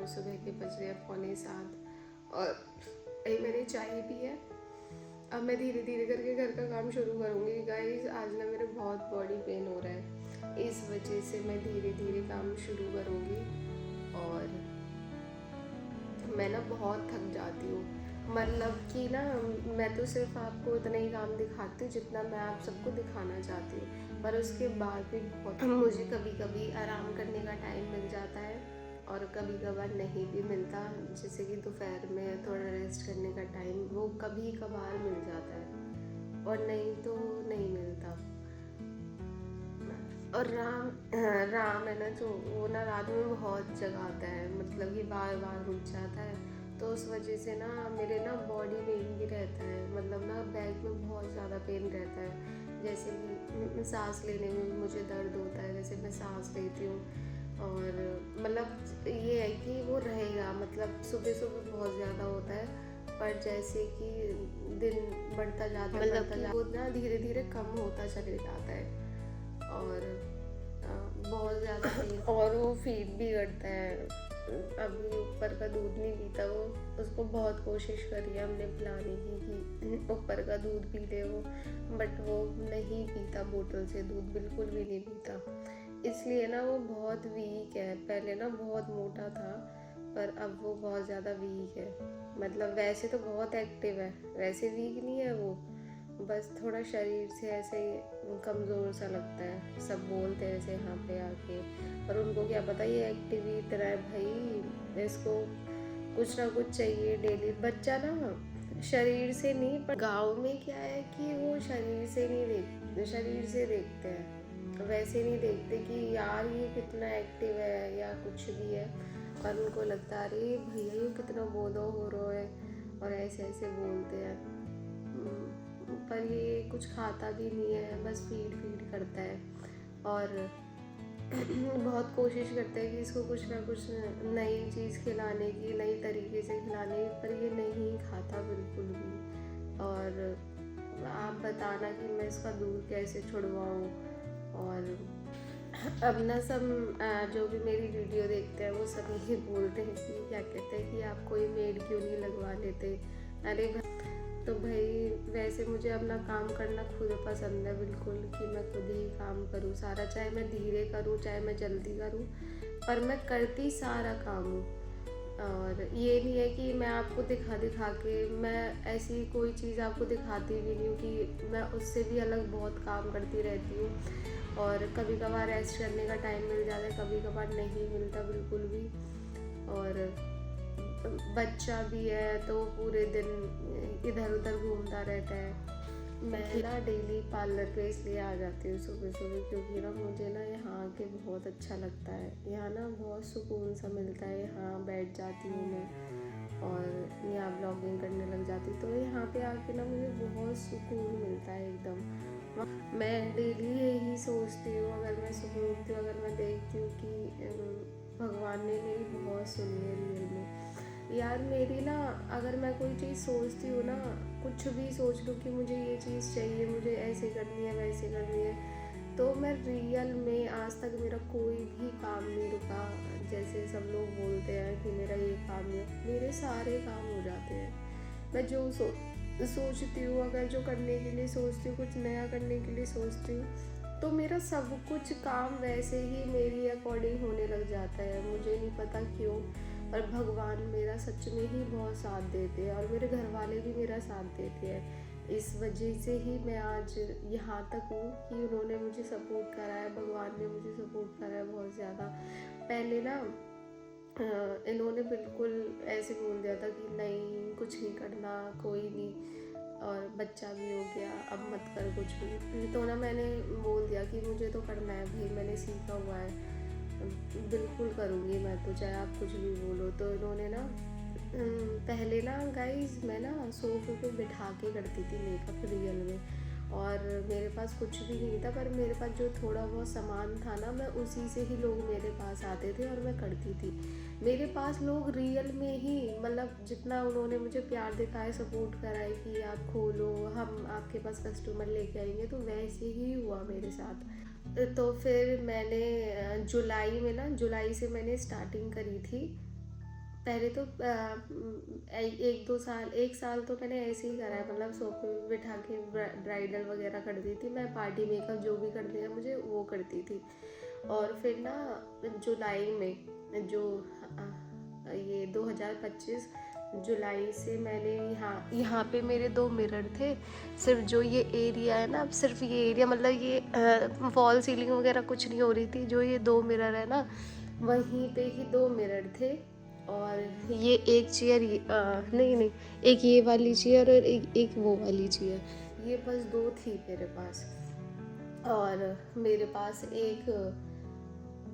और सुबह के बज रहे हैं 6:45 और अभी मैंने चाय पी है। अब मैं धीरे धीरे करके घर का काम शुरू करूँगी। गाइस आज ना मेरे बहुत बॉडी पेन हो रहा है, इस वजह से मैं धीरे धीरे काम शुरू करूँगी। और मैं ना बहुत थक जाती हूँ, मतलब कि ना मैं तो सिर्फ आपको उतना ही काम दिखाती हूँ जितना मैं आप सबको दिखाना चाहती हूँ, पर उसके बाद भी बहुत मुझे कभी कभी आराम करने का टाइम मिल जाता है और कभी कभार नहीं भी मिलता। जैसे कि दोपहर में थोड़ा रेस्ट करने का टाइम वो कभी कभार मिल जाता है और नहीं तो नहीं मिलता। और राम है ना जो वो ना रात में बहुत जगाता है, मतलब कि बार बार उठ जाता है, तो उस वजह से ना मेरे ना बॉडी पेन भी रहता है, मतलब ना बैक में बहुत ज़्यादा पेन रहता है। जैसे कि सांस लेने में भी मुझे दर्द होता है, जैसे मैं सांस लेती हूँ। और मतलब ये है कि वो रहेगा, मतलब सुबह सुबह बहुत ज़्यादा होता है, पर जैसे कि दिन बढ़ता जाता है मतलब वो ना धीरे धीरे कम होता चले जाता है। और बहुत ज़्यादा पेन और वो फीड भी करता है। अभी ऊपर का दूध नहीं पीता वो, उसको बहुत कोशिश करी है हमने पिलाने की कि ऊपर का दूध पी ले वो, बट वो नहीं पीता, बोतल से दूध बिल्कुल भी नहीं पीता। इसलिए ना वो बहुत वीक है। पहले ना बहुत मोटा था पर अब वो बहुत ज़्यादा वीक है, मतलब वैसे तो बहुत एक्टिव है, वैसे वीक नहीं है वो, बस थोड़ा शरीर से ऐसे कमज़ोर सा लगता है। सब बोलते हैं ऐसे यहाँ पे आके, पर उनको क्या पता ये एक्टिव ही इतना है भाई, इसको कुछ ना कुछ चाहिए डेली। बच्चा ना शरीर से नहीं, पर गांव में क्या है कि वो शरीर से नहीं देखते, शरीर से देखते हैं, वैसे नहीं देखते कि यार ये कितना एक्टिव है या कुछ भी है। और उनको लगता है अरे भैया ये कितना बोलो हो रहा है, और ऐसे ऐसे बोलते हैं। पर ये कुछ खाता भी नहीं है, बस फीड करता है और बहुत कोशिश करता है कि इसको कुछ ना कुछ नई चीज़ खिलाने की, नई तरीके से खिलाने की, पर ये नहीं खाता बिल्कुल भी। और आप बताना कि मैं इसका दूध कैसे छुड़वाऊँ। और अब ना सब जो भी मेरी वीडियो देखते हैं वो सब यही बोलते हैं कि क्या कहते हैं कि आप कोई मेड क्यों नहीं लगवा लेते। अरे तो भाई वैसे मुझे अपना काम करना खुद पसंद है बिल्कुल, कि मैं खुद ही काम करूँ सारा, चाहे मैं धीरे करूँ चाहे मैं जल्दी करूँ, पर मैं करती सारा काम हूँ। और ये नहीं है कि मैं आपको दिखा के, मैं ऐसी कोई चीज़ आपको दिखाती भी नहीं हूँ कि मैं उससे भी अलग बहुत काम करती रहती हूँ। और कभी कभार रेस्ट करने का टाइम मिल जाता है, कभी कभार नहीं मिलता बिल्कुल भी। और बच्चा भी है तो पूरे दिन इधर उधर घूमता रहता है। मैं ना डेली पार्लर पे इसलिए आ जाती हूँ सुबह सुबह, क्योंकि ना मुझे ना यहाँ आके बहुत अच्छा लगता है। यहाँ ना बहुत सुकून सा मिलता है, यहाँ बैठ जाती हूँ मैं और यहाँ ब्लॉगिंग करने लग जाती हूँ, तो यहाँ पे आके ना मुझे बहुत सुकून मिलता है एकदम। मैं डेली यही सोचती हूँ, अगर मैं सुबह उठती हूँ, अगर मैं देखती हूँ कि भगवान ने मेरी बहुत सुनी है रियल में। यार मेरी ना अगर मैं कोई चीज़ सोचती हूँ ना, कुछ भी सोच लूँ कि मुझे ये चीज़ चाहिए, मुझे ऐसे करनी है वैसे करनी है, तो मैं रियल में आज तक मेरा कोई भी काम नहीं रुका। जैसे सब लोग बोलते हैं कि मेरा ये काम नहीं, मेरे सारे काम हो जाते हैं। मैं जो सोचती हूँ, अगर जो करने के लिए सोचती हूँ, कुछ नया करने के लिए सोचती हूँ, तो मेरा सब कुछ काम वैसे ही मेरी अकॉर्डिंग होने लग जाता है। मुझे नहीं पता क्यों, और भगवान मेरा सच में ही बहुत साथ देते हैं और मेरे घर वाले भी मेरा साथ देते हैं। इस वजह से ही मैं आज यहाँ तक हूँ कि उन्होंने मुझे सपोर्ट करा है, भगवान ने मुझे सपोर्ट करा है बहुत ज़्यादा। पहले ना इन्होंने बिल्कुल ऐसे बोल दिया था कि नहीं कुछ नहीं करना, कोई नहीं, और बच्चा भी हो गया अब मत कर कुछ भी। तो ना मैंने बोल दिया कि मुझे तो करना है भाई, मैंने सीखा हुआ है, बिल्कुल करूँगी मैं तो, चाहे आप कुछ भी बोलो। तो इन्होंने ना पहले ना गाइज मैं ना सोफे पे बिठा के करती थी मेकअप रियल में, और मेरे पास कुछ भी नहीं था, पर मेरे पास जो थोड़ा बहुत सामान था ना, मैं उसी से ही लोग मेरे पास आते थे और मैं करती थी। मेरे पास लोग रियल में ही, मतलब जितना उन्होंने मुझे प्यार दिखाया, सपोर्ट कराए कि आप खोलो, हम आपके पास कस्टमर लेके आएंगे, तो वैसे ही हुआ मेरे साथ। तो फिर मैंने जुलाई से मैंने स्टार्टिंग करी थी पहले तो 1-2 साल 1 साल तो मैंने ऐसे ही करा है, मतलब सोफे पे बिठा के ब्राइडल वगैरह करती थी मैं, पार्टी मेकअप जो भी करते हैं मुझे वो करती थी। और फिर ना जुलाई में जो ये 2025 जुलाई से मैंने यहाँ पे मेरे 2 मिरर थे। सिर्फ जो ये एरिया है ना, अब सिर्फ ये एरिया, मतलब ये वॉल सीलिंग वगैरह कुछ नहीं हो रही थी। जो ये 2 मिरर है ना, वहीं पे ही 2 मिरर थे। और ये एक चेयर, नहीं, एक ये वाली चेयर और एक वो वाली चेयर, ये बस 2 थी मेरे पास। और मेरे पास एक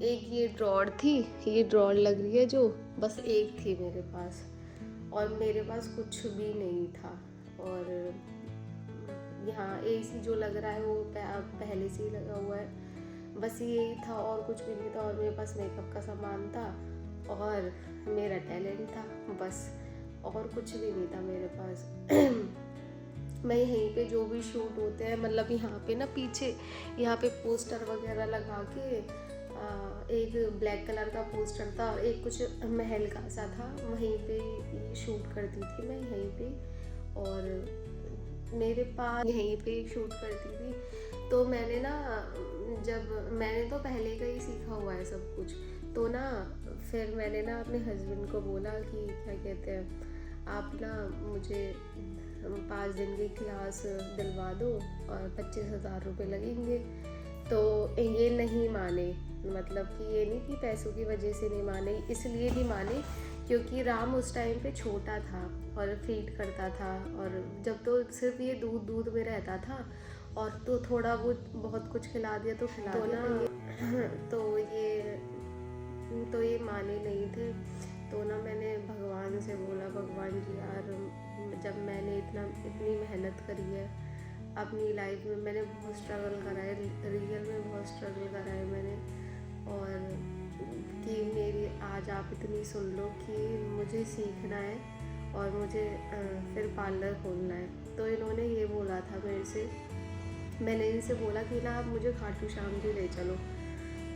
ये ड्रॉर थी, ये ड्रॉर लग रही है जो, बस एक थी मेरे पास। और मेरे पास कुछ भी नहीं था। और यहाँ एसी जो लग रहा है वो पहले से ही लगा हुआ है, बस यही था और कुछ भी नहीं था। और मेरे पास मेकअप का सामान था और मेरा टैलेंट था, बस और कुछ भी नहीं था मेरे पास। मैं यहीं पे जो भी शूट होते हैं, मतलब यहाँ पे ना पीछे यहाँ पे पोस्टर वगैरह लगा के, एक ब्लैक कलर का पोस्टर था और एक कुछ महल का सा था, वहीं पे शूट करती थी मैं यहीं पे। और मेरे पास यहीं पे शूट करती थी। तो मैंने ना, जब मैंने तो पहले का ही सीखा हुआ है सब कुछ, तो ना फिर मैंने ना अपने हस्बैंड को बोला कि क्या कहते हैं, आप ना मुझे 5 दिन की क्लास दिलवा दो और 25,000 रुपये लगेंगे। तो ये नहीं माने, मतलब कि ये नहीं कि पैसों की वजह से नहीं माने, इसलिए नहीं माने क्योंकि राम उस टाइम पे छोटा था और फीड करता था। और जब तो सिर्फ ये दूध में रहता था, और तो थोड़ा बहुत कुछ खिला दिया तो खिला दिया ना तो ये माने नहीं थे। तो ना मैंने भगवान से बोला, भगवान जी यार, जब मैंने इतनी मेहनत करी है अपनी लाइफ में, मैंने बहुत स्ट्रगल करा है, रियल में बहुत स्ट्रगल करा है मैंने, और कि मेरी आज आप इतनी सुन लो कि मुझे सीखना है और मुझे फिर पार्लर खोलना है। तो इन्होंने ये बोला था मेरे से, मैंने इनसे बोला कि ना आप मुझे खाटू श्याम जी ले चलो।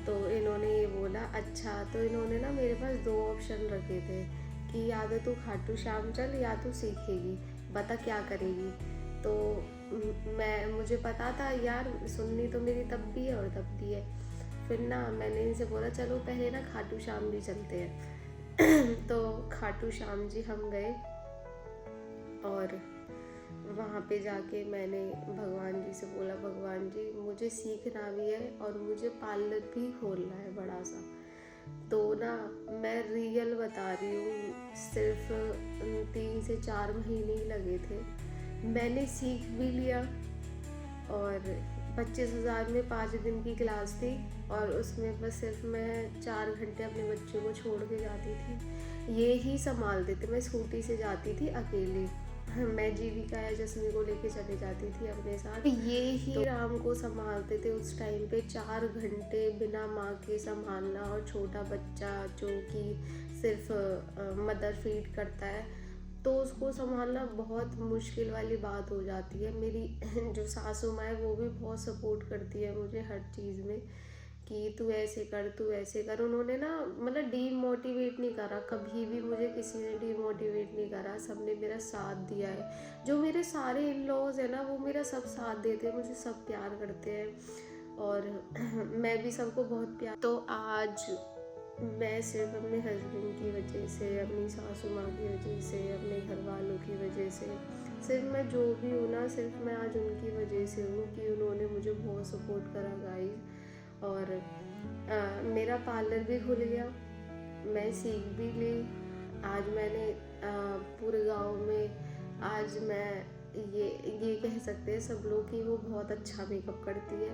तो इन्होंने ये बोला अच्छा। तो इन्होंने ना मेरे पास 2 ऑप्शन रखे थे कि या तो तू खाटू श्याम चल या तू सीखेगी, बता क्या करेगी। तो मुझे पता था यार, सुननी तो मेरी तब भी है और तब भी है। फिर ना मैंने इनसे बोला चलो पहले ना खाटू श्याम जी चलते हैं। तो खाटू श्याम जी हम गए और वहाँ पे जाके मैंने भगवान जी से बोला, भगवान जी मुझे सीखना भी है और मुझे पार्लर भी खोलना है बड़ा सा। तो ना मैं रियल बता रही हूँ, सिर्फ 3 से 4 महीने ही लगे थे, मैंने सीख भी लिया। और 25,000 में 5 दिन की क्लास थी और उसमें बस सिर्फ मैं 4 घंटे अपने बच्चों को छोड़ के जाती थी, ये ही संभालते थे। मैं स्कूटी से जाती थी अकेले, मैं जीविका या जस्मी को लेके चले जाती थी अपने साथ, ये ही राम को संभालते थे उस टाइम पे। 4 घंटे बिना माँ के संभालना, और छोटा बच्चा जो कि सिर्फ मदर फीड करता है, तो उसको संभालना बहुत मुश्किल वाली बात हो जाती है। मेरी जो सासू माँ है वो भी बहुत सपोर्ट करती है मुझे हर चीज़ में कि तू ऐसे कर, तू ऐसे कर। उन्होंने ना मतलब डीमोटिवेट नहीं करा कभी भी, मुझे किसी ने डीमोटिवेट नहीं करा, सबने मेरा साथ दिया है। जो मेरे सारे इन लॉज है ना, वो मेरा सब साथ देते हैं, मुझे सब प्यार करते हैं और मैं भी सबको बहुत प्यार। तो आज मैं सिर्फ अपने हस्बैंड की वजह से, अपनी सासू माँ की वजह से, अपने घर वालों की वजह से, सिर्फ मैं जो भी हूँ ना, सिर्फ मैं आज उनकी वजह से हूँ कि उन्होंने मुझे बहुत सपोर्ट करा गाइस। और मेरा पार्लर भी खुल गया, मैं सीख भी ली। आज मैंने पूरे गांव में, आज मैं ये कह सकते हैं सब लोग कि वो बहुत अच्छा मेकअप करती है।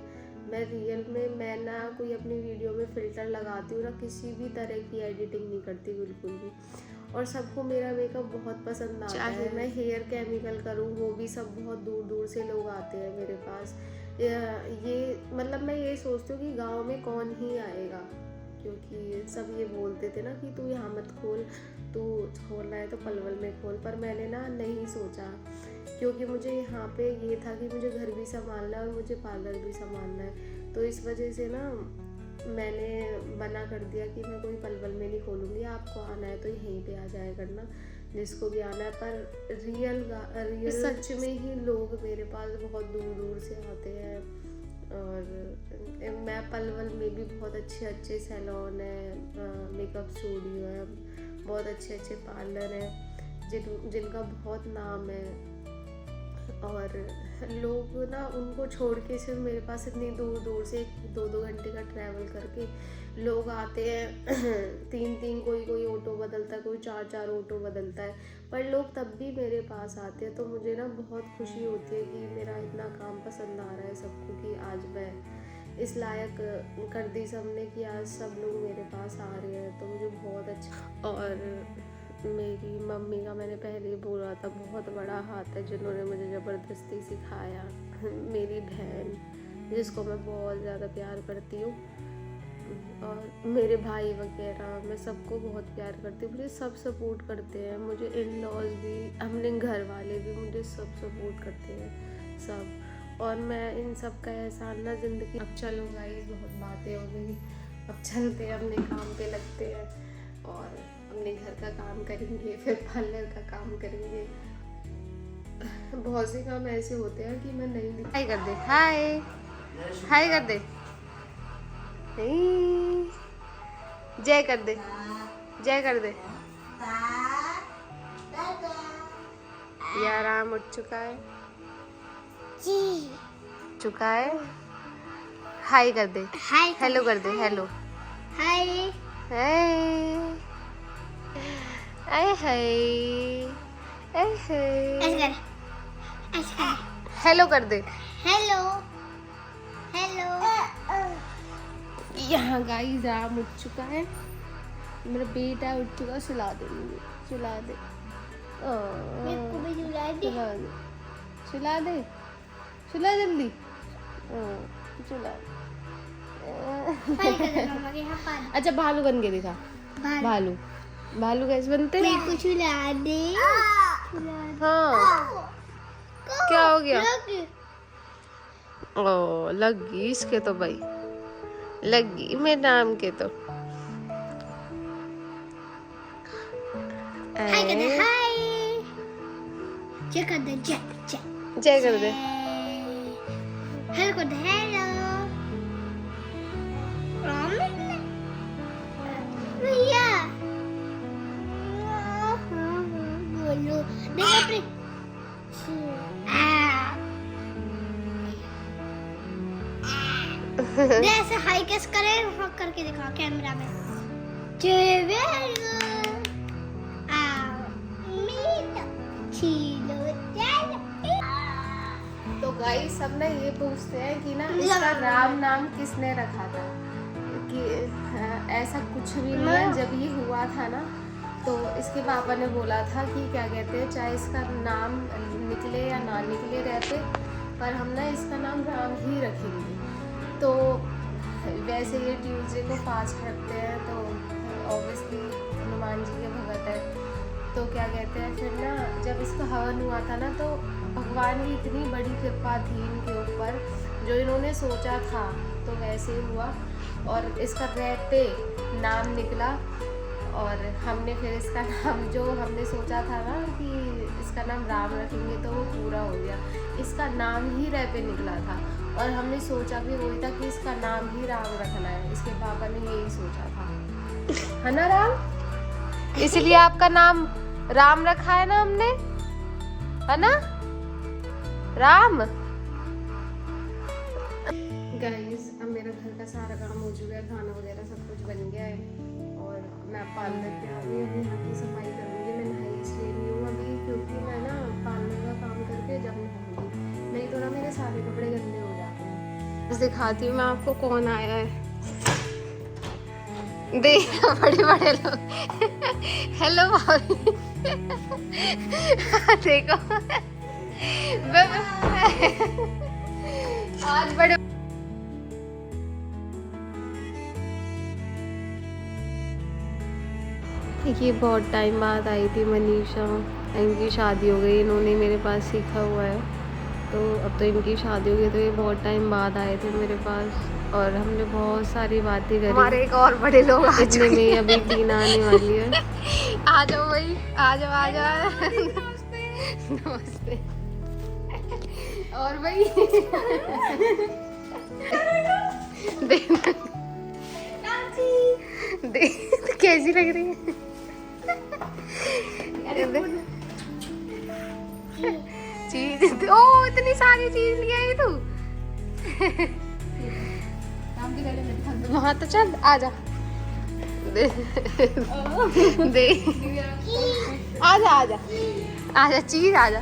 मैं रियल में, मैं ना कोई अपनी वीडियो में फ़िल्टर लगाती हूँ ना, किसी भी तरह की एडिटिंग नहीं करती बिल्कुल भी। और सबको मेरा मेकअप बहुत पसंद आता है, चाहे मैं हेयर केमिकल करूँ वो भी सब बहुत दूर दूर से लोग आते हैं मेरे पास। ये मतलब मैं ये सोचती हूँ कि गांव में कौन ही आएगा, क्योंकि सब ये बोलते थे ना कि तू यहाँ मत खोल, तू खोलना है तो पलवल में खोल। पर मैंने ना नहीं सोचा, क्योंकि मुझे यहाँ पे ये था कि मुझे घर भी संभालना है और मुझे पार्लर भी संभालना है। तो इस वजह से ना मैंने मना कर दिया कि मैं कोई पलवल में नहीं खोलूँगी, आपको आना है तो यहीं पे आ जाया करना, जिसको भी आना है। पर रियल सच में ही लोग मेरे पास बहुत दूर दूर से आते हैं। और मैं पलवल में भी बहुत अच्छे अच्छे सैलून है, मेकअप स्टूडियो है, बहुत अच्छे अच्छे पार्लर हैं जिनका बहुत नाम है। और लोग ना उनको छोड़ के सिर्फ मेरे पास इतनी दूर दूर से 2-2 घंटे का ट्रैवल करके लोग आते हैं। 3-3 कोई ऑटो बदलता है, कोई 4-4 ऑटो बदलता है, पर लोग तब भी मेरे पास आते हैं। तो मुझे ना बहुत खुशी होती है कि मेरा इतना काम पसंद आ रहा है सबको, कि आज मैं इस लायक कर दी सबने कि आज सब लोग मेरे पास आ रहे हैं, तो मुझे बहुत अच्छा। और मेरी मम्मी का मैंने पहले ही बोला था बहुत बड़ा हाथ है, जिन्होंने मुझे ज़बरदस्ती सिखाया। मेरी बहन जिसको मैं बहुत ज़्यादा प्यार करती हूँ, और मेरे भाई वगैरह, मैं सबको बहुत प्यार करती हूँ। मुझे सब सपोर्ट करते हैं, मुझे इन लॉज भी, हमने घर वाले भी मुझे सब सपोर्ट करते हैं सब। और मैं इन सब का एहसान ना ज़िंदगी। अब चलो गाइस, बहुत बातें हो गई, अब चलते हैं, अपने काम पे लगते हैं और अपने घर का काम करेंगे, फिर पार्लर का काम करेंगे। बहुत से काम ऐसे होते हैं कि मैं नहीं। हाय कर दे, हाय हाय कर दे, जय कर दे, जय कर दे। यार राम उठ चुका है, चुका है। हाय कर दे, हाय, हेलो कर दे, हेलो, हाय हाय हाय हाय हाय, हेलो कर दे, हेलो हेलो। यहाँ गाइस राम उठ चुका है, मेरा बेटा उठ चुका है, सुला दे मुझे, सुला दे, सुला दे, सुला दे, सुला जल्दी, सुला। अच्छा भालू बन के दिखा, भालू, भालू कैसे बनते हैं? मेरे को सुला दे। हाँ क्या हो गया? ओ लग गई इसके तो भाई, लग गई मेरे नाम के तो। हाय कर दे, हाय, जय कर दे, जय जय, जय कर दे, हेलो कर दे, हेलो। भैया बोलो, देखो ऐसे हाई कैस करे, हक करके दिखा कैमरा में। तो गाइस सब ना ये पूछते हैं कि ना इसका राम नाम किसने रखा था, कि ऐसा कुछ भी नहीं है। जब ये हुआ था ना तो इसके पापा ने बोला था कि क्या कहते हैं, चाहे इसका नाम निकले या ना निकले रहते, पर हम ना इसका नाम राम ही रखेंगे। तो वैसे ये ट्यूसडे को फास्ट रखते हैं, तो ऑब्वियसली हनुमान जी के भगत है। तो क्या कहते हैं, फिर ना जब इसका हवन हुआ था ना, तो भगवान की इतनी बड़ी कृपा थी इनके ऊपर, जो इन्होंने सोचा था तो वैसे ही हुआ, और इसका रहते नाम निकला। और हमने फिर इसका नाम, जो हमने सोचा था ना कि इसका नाम राम रखेंगे, तो वो पूरा हो गया। इसका नाम ही रह पे निकला था, और हमने सोचा भी वही था कि इसका नाम ही राम रखना है। इसके पापा ने यही सोचा था, है ना राम? इसलिए आपका नाम राम रखा है ना हमने, है ना राम? गाइस अब मेरा घर का सारा काम हो चुका है, खाना वगैरह सब कुछ बन गया है, और मैं पार्लर पे आ गई, अभी यहाँ की सफाई करूँगी। मैं नहाई इसलिए नहीं हूँ अभी, क्योंकि मैं ना पार्लर का काम करके जब नहाऊंगी, नहीं तो ना मेरे सारे कपड़े गंदे हो जाते हैं। बस दिखाती हूँ मैं आपको कौन आया है, देखो बड़े बड़े लोग। हेलो भाभी, देखो आज बड़े। ये बहुत टाइम बाद आई थी मनीषा, इनकी शादी हो गई, इन्होंने मेरे पास सीखा हुआ है, तो अब तो इनकी शादी हो गई, तो ये बहुत टाइम बाद आए थे मेरे पास। और हमने बहुत सारी बातें करी। हमारे एक और बड़े लोग आ इतने में अभी टीना आने वाली है। आ जाओ भाई, आ जाओ आ जाओ। नमस्ते। और भाई देख कैसी लग रही है। चीज ओ इतनी सारी चीज ले आई तू। वहाँ तो चल आजा। दे दे आजा आजा आजा चीज आजा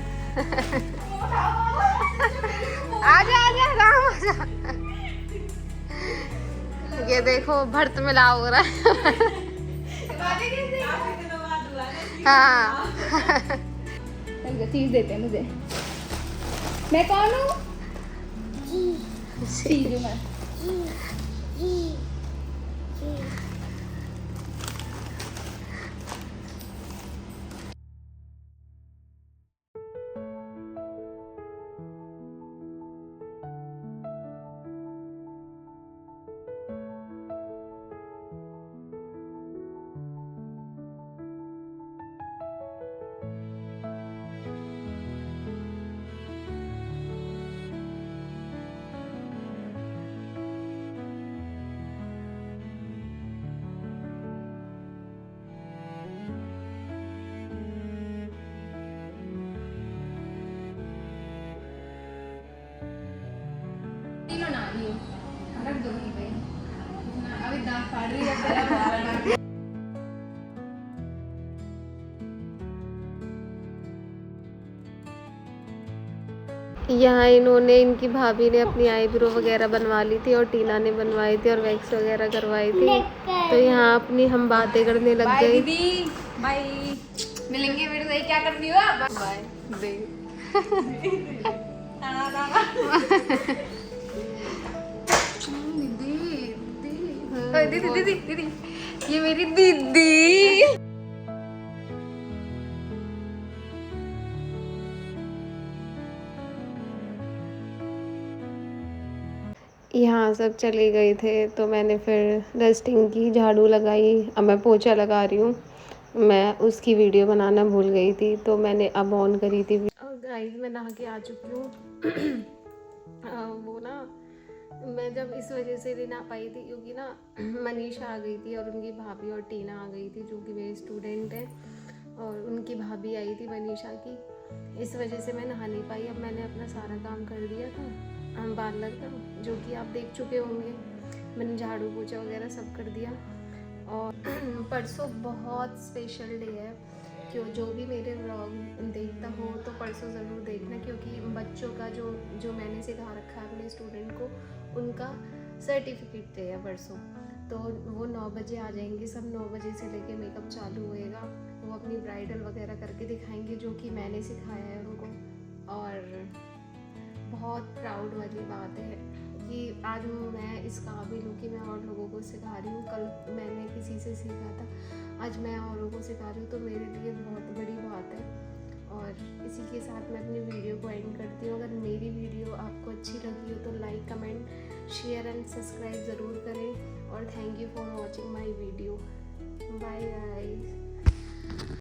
आजा आजा राम आजा। ये देखो भर्त मिलाव हो रहा है। हाँ चीज देते हैं मुझे। मैं कौन हूँ? चीज हूँ मैं। अभी दांत फाड़ रही है। यहाँ इन्होंने इनकी भाभी ने अपनी आईब्रो वगैरह बनवा ली थी और टीना ने बनवाई थी और वैक्स वगैरह करवाई थी। तो यहाँ अपनी हम बातें करने लग गए। बाय दीदी, बाय। मिलेंगे फिर से। क्या करती हो? बाय दे। दीदी दीदी दीदी, ये मेरी दीदी। यहाँ सब चले गए थे तो मैंने फिर डस्टिंग की, झाड़ू लगाई। अब मैं पोछा लगा रही हूँ। मैं उसकी वीडियो बनाना भूल गई थी तो मैंने अब ऑन करी थी। और गाइस मैं नहा के आ चुकी हूँ। वो ना मैं जब इस वजह से नहीं नहा पाई थी क्योंकि ना मनीषा आ गई थी और उनकी भाभी और टीना आ गई थी जो कि मेरी स्टूडेंट है और उनकी भाभी आई थी मनीषा की। इस वजह से मैं नहा नहीं पाई। अब मैंने अपना सारा काम कर दिया था पार्लर का, जो कि आप देख चुके होंगे। मैंने झाड़ू पोछा वगैरह सब कर दिया। और परसों बहुत स्पेशल डे है। क्यों जो भी मेरे व्लॉग देखता हो तो परसों ज़रूर देखना, क्योंकि बच्चों का जो मैंने सिखा रखा है अपने स्टूडेंट को, उनका सर्टिफिकेट डे है परसों। तो वो 9 बजे आ जाएंगे सब। 9 बजे से लेके मेकअप चालू होएगा। वो अपनी ब्राइडल वगैरह करके दिखाएंगे जो कि मैंने सिखाया है उनको। और बहुत प्राउड वाली बात है कि आज मैं इस काबिल हूँ कि मैं और लोगों को सिखा रही हूँ। कल मैंने किसी से सीखा था, आज मैं औरों को सिखा रही हूँ, तो मेरे लिए बहुत बड़ी बात है। और इसी के साथ मैं अपनी वीडियो को एंड करती हूँ। अगर मेरी वीडियो आपको अच्छी लगी हो तो like, comment, share and subscribe ज़रूर करें। और thank you for watching my video. Bye guys.